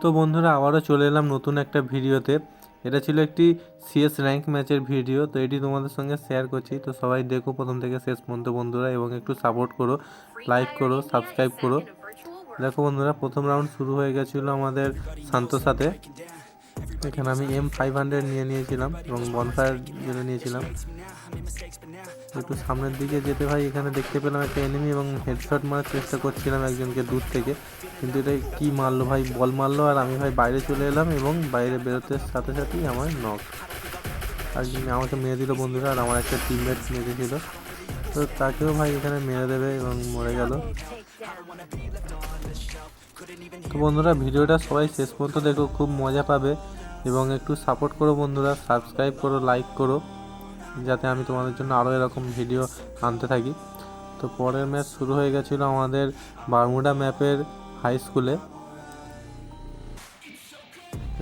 তো বন্ধুরা আবারও চলে এলাম নতুন একটা ভিডিওতে। এটা ছিল একটি সিএস র্যাঙ্ক ম্যাচের ভিডিও, তো এটি তোমাদের সঙ্গে শেয়ার করছি। তো সবাই দেখো প্রথম থেকে শেষ পর্যন্ত বন্ধুরা, এবং একটু সাপোর্ট করো, লাইক করো, সাবস্ক্রাইব করো। দেখো বন্ধুরা, প্রথম রাউন্ড শুরু হয়ে গেছিলো আমাদের শান্তর সাথে। এখানে আমি M500 নিয়ে নিয়েছিলাম এবং বনফায়ার জেলে নিয়েছিলাম। একটু সামনের দিকে যেতে ভাই এখানে দেখতে পেলাম একটা এনিমি এবং হেডশট মারার চেষ্টা করছিলাম একজনকে দূর থেকে, কিন্তু এটা কি মারলো ভাই, বল মারলো আর আমি ভাই বাইরে চলে এলাম এবং বাইরে বেরোতে সাথে সাথেই আমার নক। আর আমাকে মেরে দিল বন্ধুরা, আর আমার একটা টিমমেট মেরেছিল, তো তাকেও ভাই এখানে মেরে দেবে এবং মরে গেল। তো বন্ধুরা ভিডিওটা সবাই শেষ পর্যন্ত দেখো, খুব মজা পাবে এবং একটু সাপোর্ট করো বন্ধুরা, সাবস্ক্রাইব করো, লাইক করো, যাতে আমি তোমাদের জন্য আরও এরকম ভিডিও আনতে থাকি। তো পরের ম্যাচ শুরু হয়ে গেছিলো আমাদের বারমুডা ম্যাপের হাই স্কুলে।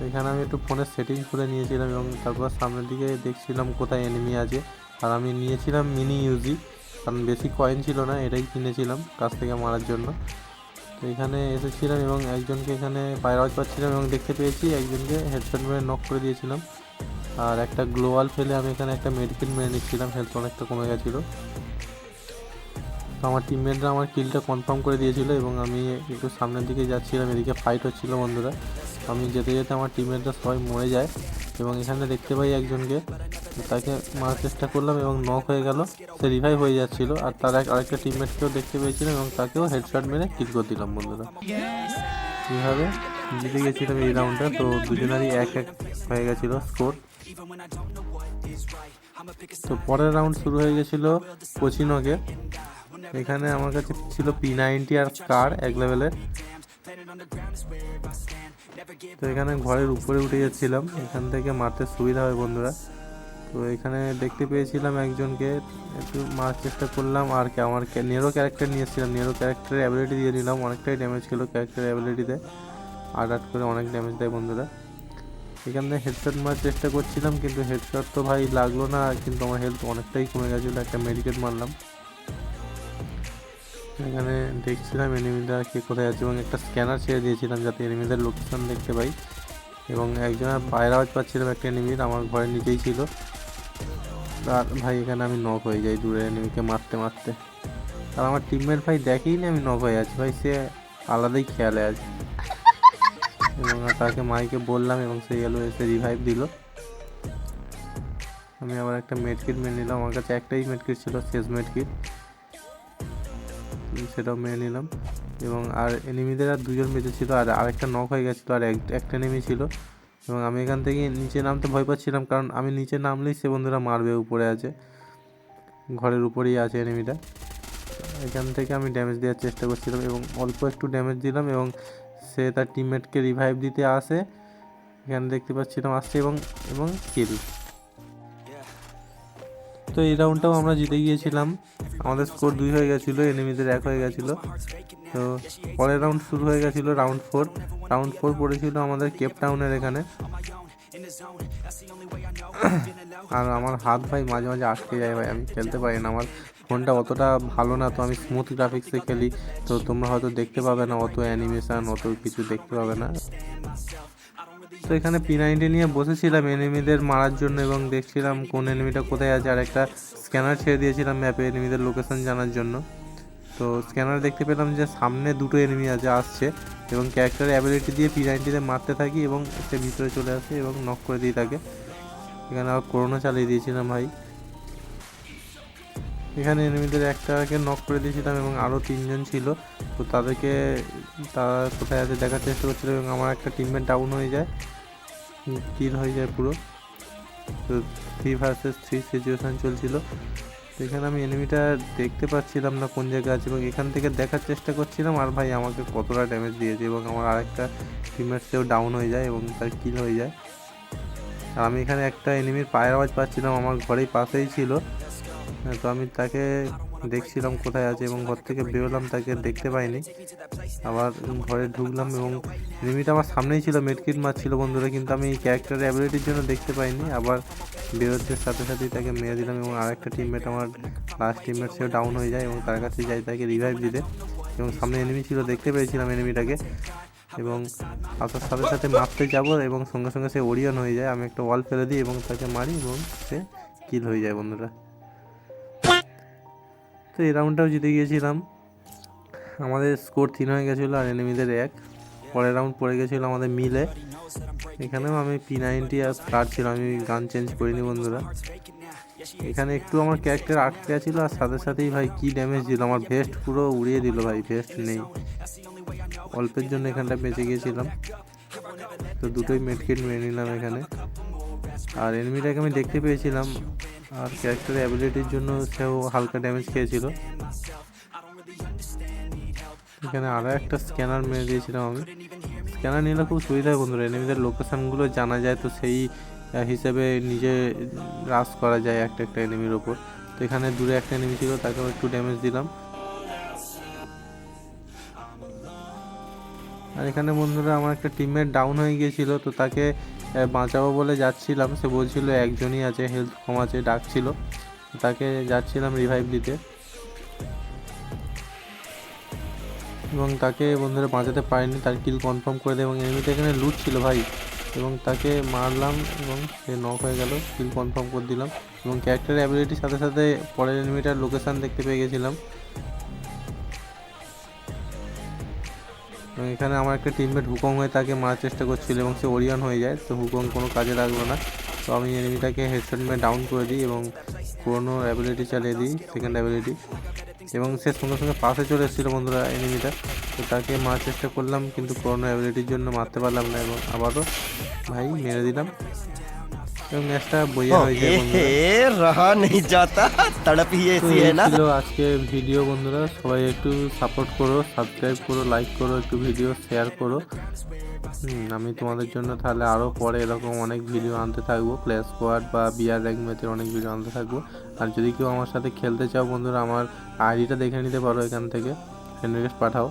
এখানে আমি একটু ফোনের সেটিং খুলে নিয়েছিলাম এবং তারপর সামনের দিকে দেখছিলাম কোথায় এনিমি আছে। আর আমি নিয়েছিলাম মিনি ইউজি, কারণ বেশি কয়েন ছিল না, এটাই কিনেছিলাম কাছ থেকে মারার জন্য। তো এখানে এসেছিলাম এবং একজনকে এখানে ফায়ার আওয়াজ পাচ্ছিলাম এবং দেখতে পেয়েছি একজনকে হেডশট মেরে নক করে দিয়েছিলাম। আর একটা গ্লোয়াল ফেলে আমি এখানে একটা মেডিকেট মেরে নিচ্ছিলাম, হেলথ অনেকটা কমে গেছিলো। তো আমার টিমমেটরা আমার কিলটা কনফার্ম করে দিয়েছিল এবং আমি একটু সামনের দিকে যাচ্ছিলাম, এদিকে ফাইট হচ্ছিল বন্ধুরা। আমি যেতে যেতে আমার টিমমেটরা সবাই মরে যায় এবং এখানে দেখতে পাই একজনকে, তাকে মারার চেষ্টা করলাম এবং নক হয়ে গেল, সে রিভাইভ হয়ে যাচ্ছিল। আর তার আরেকটা টিমমেটকেও দেখতে পেয়েছিলাম এবং তাকেও হেডশট মেরে কিল করে দিলাম বন্ধুরা। এইভাবে জিতে গেছিলাম এই রাউন্ডটা। তো দুজনেরই 1-1 হয়ে গেছিলো স্কোর। তো পরের রাউন্ড শুরু হয়ে গেছিলো কোচিনকে। এখানে আমার কাছে ছিল P90 আর কার 1 লেভেলের। তো এখানে ঘরের উপরে উঠে যাচ্ছিলাম, এখান থেকে মারতে সুবিধা হয় বন্ধুরা। তো এখানে দেখতে পেয়েছিলাম একজনকে, একটু মারার চেষ্টা করলাম। আর আমার নেরো ক্যারেক্টার নিয়েছিলাম, নেরো ক্যারেক্টারের অ্যাবিলিটি দিয়ে নিলাম, অনেকটাই ড্যামেজ ছিল ক্যারেক্টারের অ্যাবিলিটিতে, আট করে অনেক ড্যামেজ দেয় বন্ধুরা। এখান থেকে হেডশট মারার চেষ্টা করছিলাম, কিন্তু হেডশট তো ভাই লাগলো না, কিন্তু আমার হেলথ অনেকটাই কমে গেছিলো। একটা মেডিকেট মারলাম। এখানে দেখছিলাম এনিমিরা কে কোথায় আছে এবং একটা স্ক্যানার ছেড়ে দিয়েছিলাম যাতে এনিমিদের লোকেশন দেখতে পাই। এবং একজনের ফায়ার আওয়াজ পাচ্ছিলাম একটা এনিমির, আমার ঘরের নিচেই ছিল। আর ভাই এখানে আমি নক হয়ে যাই দূরে এনিমিকে মারতে মারতে। আর আমার টিমমেট ভাই দেখেই না আমি নক হয়ে আছি, ভাই সে আলাদাই খেয়ালে আছে। এবং তাকে মাইকে বললাম এবং সে এলো, এসে রিভাইভ দিল। আমি আবার একটা মেডকিট মেরে নিলাম, আমার কাছে একটাই মেডকিট ছিল, শেষ মেডকিট, সেটাও মেরে নিলাম। এবং আর এনিমিদের আর দুজন বেঁচে ছিল, আর আরেকটা নক হয়ে গেছিলো, আর একটা এনিমি ছিল। এবং আমি এখান থেকে নিচে নামতে ভয় পাচ্ছিলাম, কারণ আমি নিচে নামলেই সে বন্ধুরা মারবে, উপরে আছে, ঘরের উপরেই আছে এনিমিটা। এখান থেকে আমি ড্যামেজ দেওয়ার চেষ্টা করছিলাম এবং অল্প একটু ড্যামেজ দিলাম এবং সে তার টিমমেটকে রিভাইভ দিতে আসে, এখানে দেখতে পাচ্ছিলাম আসছে এবং এবং কিল। তো এই রাউন্ডটাও আমরা জিতে গিয়েছিলাম, আমাদের স্কোর 2 হয়ে গেছিলো, এনিমিদের 1 হয়ে গেছিলো। তো পরের রাউন্ড শুরু হয়ে গেছিলো রাউন্ড 4। রাউন্ড 4 পড়েছিল আমাদের কেপ টাউনের এখানে। আর আমার হাত ভাই মাঝে মাঝে আটকে যায় ভাই, আমি খেলতে পারি না, আমার ফোনটা অতটা ভালো না, তো আমি স্মুথ গ্রাফিক্সে খেলি, তো তোমরা হয়তো দেখতে পাবে না অত অ্যানিমেশন, অত কিছু দেখতে পাবে না। তো এখানে P90 নিয়ে বসেছিলাম এনিমিদের মারার জন্য এবং দেখছিলাম কোন এনিমিটা কোথায় আছে, আর একটা স্ক্যানার ছেড়ে দিয়েছিলাম ম্যাপে এনিমিদের লোকেশন জানার জন্য। তো স্ক্যানার দেখতে পেলাম যে সামনে দুটো এনিমি আসছে এবং ক্যারেক্টারের অ্যাবিলিটি দিয়ে P90-তে মারতে থাকি এবং সে ভিতরে চলে আসে এবং নক করে দিই তাকে। এখানে আবার করোনা চালিয়ে দিয়েছিলাম ভাই। এখানে এনিমিদের একটাকে নক করে দিয়েছিলাম এবং আরও 3জন ছিল, তো তাদেরকে তারা কোথায় আছে দেখার চেষ্টা করছিল এবং আমার একটা টিমমেট ডাউন হয়ে যায়, কিল হয়ে যায় পুরো। তো 3 ভার্সেস 3 সিচুয়েশান চলছিল। তো এখানে আমি এনিমিটা দেখতে পাচ্ছিলাম না কোন জায়গায় আছে এবং এখান থেকে দেখার চেষ্টা করছিলাম, আর ভাই আমাকে কতটা ড্যামেজ দিয়েছে এবং আমার আরেকটা টিমমেট সেও ডাউন হয়ে যায় এবং তার কিল হয়ে যায়। আর আমি এখানে একটা এনিমির পায়ের আওয়াজ পাচ্ছিলাম, আমার ঘরেই পাশেই ছিল। তো আমি তাকে দেখছিলাম কোথায় আছে এবং ঘর থেকে বেরোলাম, তাকে দেখতে পাইনি। আবার ঘরে ঢুকলাম এবং এনিমিটা আমার সামনেই ছিল, মেডকিট মারছিল বন্ধুরা, কিন্তু আমি এই ক্যারেক্টারের অ্যাবিলিটির জন্য দেখতে পাইনি। আবার বেরোতে সাথে সাথেই তাকে মেরে দিলাম এবং আরেকটা টিমমেট, আমার লাস্ট টিমমেট, সেও ডাউন হয়ে যায় এবং তার কাছে যাই তাকে রিভাইভ দিতে। এবং সামনে এনিমি ছিল, দেখতে পেয়েছিলাম এনিমিটাকে, এবং আসার সাথে সাথে মারতে যাব এবং সঙ্গে সঙ্গে সে ওরিয়ন হয়ে যায়। আমি একটা ওয়াল ফেলে দিই এবং তাকে মারি এবং সে কিল হয়ে যায় বন্ধুরা। তো এই রাউন্ডটাও জিতে গিয়েছিলাম। আমাদের স্কোর 3 হয়ে গেছিলো আর এনিমিদের 1। পরের রাউন্ড পড়ে গেছিলো আমাদের মিলে। এখানেও আমি P90 আর স্কার ছিল, আমি গান চেঞ্জ করিনি বন্ধুরা। এখানে একটু আমার ক্যারেক্টার আটকে ছিল আর সাথে সাথেই ভাই কি ড্যামেজ দিল, আমার ভেস্ট পুরো উড়িয়ে দিল ভাই, ভেস্ট নেই। অল্পের জন্য এখানটা বেঁচে গিয়েছিলাম। তো দুটোই মেডকিট মেরে নিলাম এখানে। আর এনিমিটাকে আমি দেখতে পেয়েছিলাম আর ক্যারেক্টারের অ্যাবিলিটির জন্য সেও হালকা ড্যামেজ খেয়েছিল। এখানে আরও একটা স্ক্যানার মেরে দিয়েছিলাম আমি। স্ক্যানার নিলে খুব সুবিধা হয় বন্ধুরা, এনিমিদের লোকেশানগুলো জানা যায়, তো সেই হিসেবে নিজে রাশ করা যায় একটা একটা এনিমির ওপর। তো এখানে দূরে একটা এনিমি ছিল, তাকেও একটু ড্যামেজ দিলাম। আর এখানে বন্ধুরা আমার একটা টিমমেট ডাউন হয়ে গিয়েছিল, তো তাকে বাঁচাবো বলে যাচ্ছিলাম। সে বলছিল একজনই আছে, হেলথ কম আছে, ডাকছিল, তাকে যাচ্ছিলাম রিভাইভ দিতে এবং তাকে বন্ধুরা বাঁচাতে পারিনি, তার কিল কনফার্ম করে দেয় এবং এনিমিটা এখানে লুট ছিল ভাই, এবং তাকে মারলাম এবং সে নক হয়ে গেল, কিল কনফার্ম করে দিলাম এবং ক্যারেক্টার অ্যাবিলিটির সাথে সাথে পরের এনিমিটার লোকেশান দেখতে পেয়ে গেছিলাম। এবং এখানে আমার একটা টিমমেট হুকং হয়ে তাকে মারার চেষ্টা করছিল এবং সে ওরিয়ন হয়ে যায়, তো হুকং কোনো কাজে লাগলো না। তো আমি এনিমিটাকে হেডশট মেরে ডাউন করে দিই এবং পুরোনো অ্যাবিলিটি চালিয়ে দিই, সেকেন্ড অ্যাবিলিটি, এবং সে সঙ্গে সঙ্গে পাশে চলে এসেছিলো বন্ধুরা এনিমিটা। তো তাকে মারার চেষ্টা করলাম কিন্তু পুরোনো অ্যাবিলিটির জন্য মারতে পারলাম না এবং আবারও ভাই মেরে দিলাম এবং ম্যাচটা বইয়া হয়ে যায় বন্ধুরা। ছিল আজকের ভিডিও বন্ধুরা, সবাই একটু সাপোর্ট করো, সাবস্ক্রাইব করো, লাইক করো, একটু ভিডিও শেয়ার করো। আমি তোমাদের জন্য তাহলে আরও পরে এরকম অনেক ভিডিও আনতে থাকবো, ক্ল্যাশ স্কোয়াড বা বিআর র্যাঙ্ক ম্যাচের অনেক ভিডিও আনতে থাকবো। আর যদি কেউ আমার সাথে খেলতে চাও বন্ধুরা, আমার আইডিটা দেখে নিতে পারো, এখান থেকে ফ্রেন্ড রিকোয়েস্ট পাঠাও।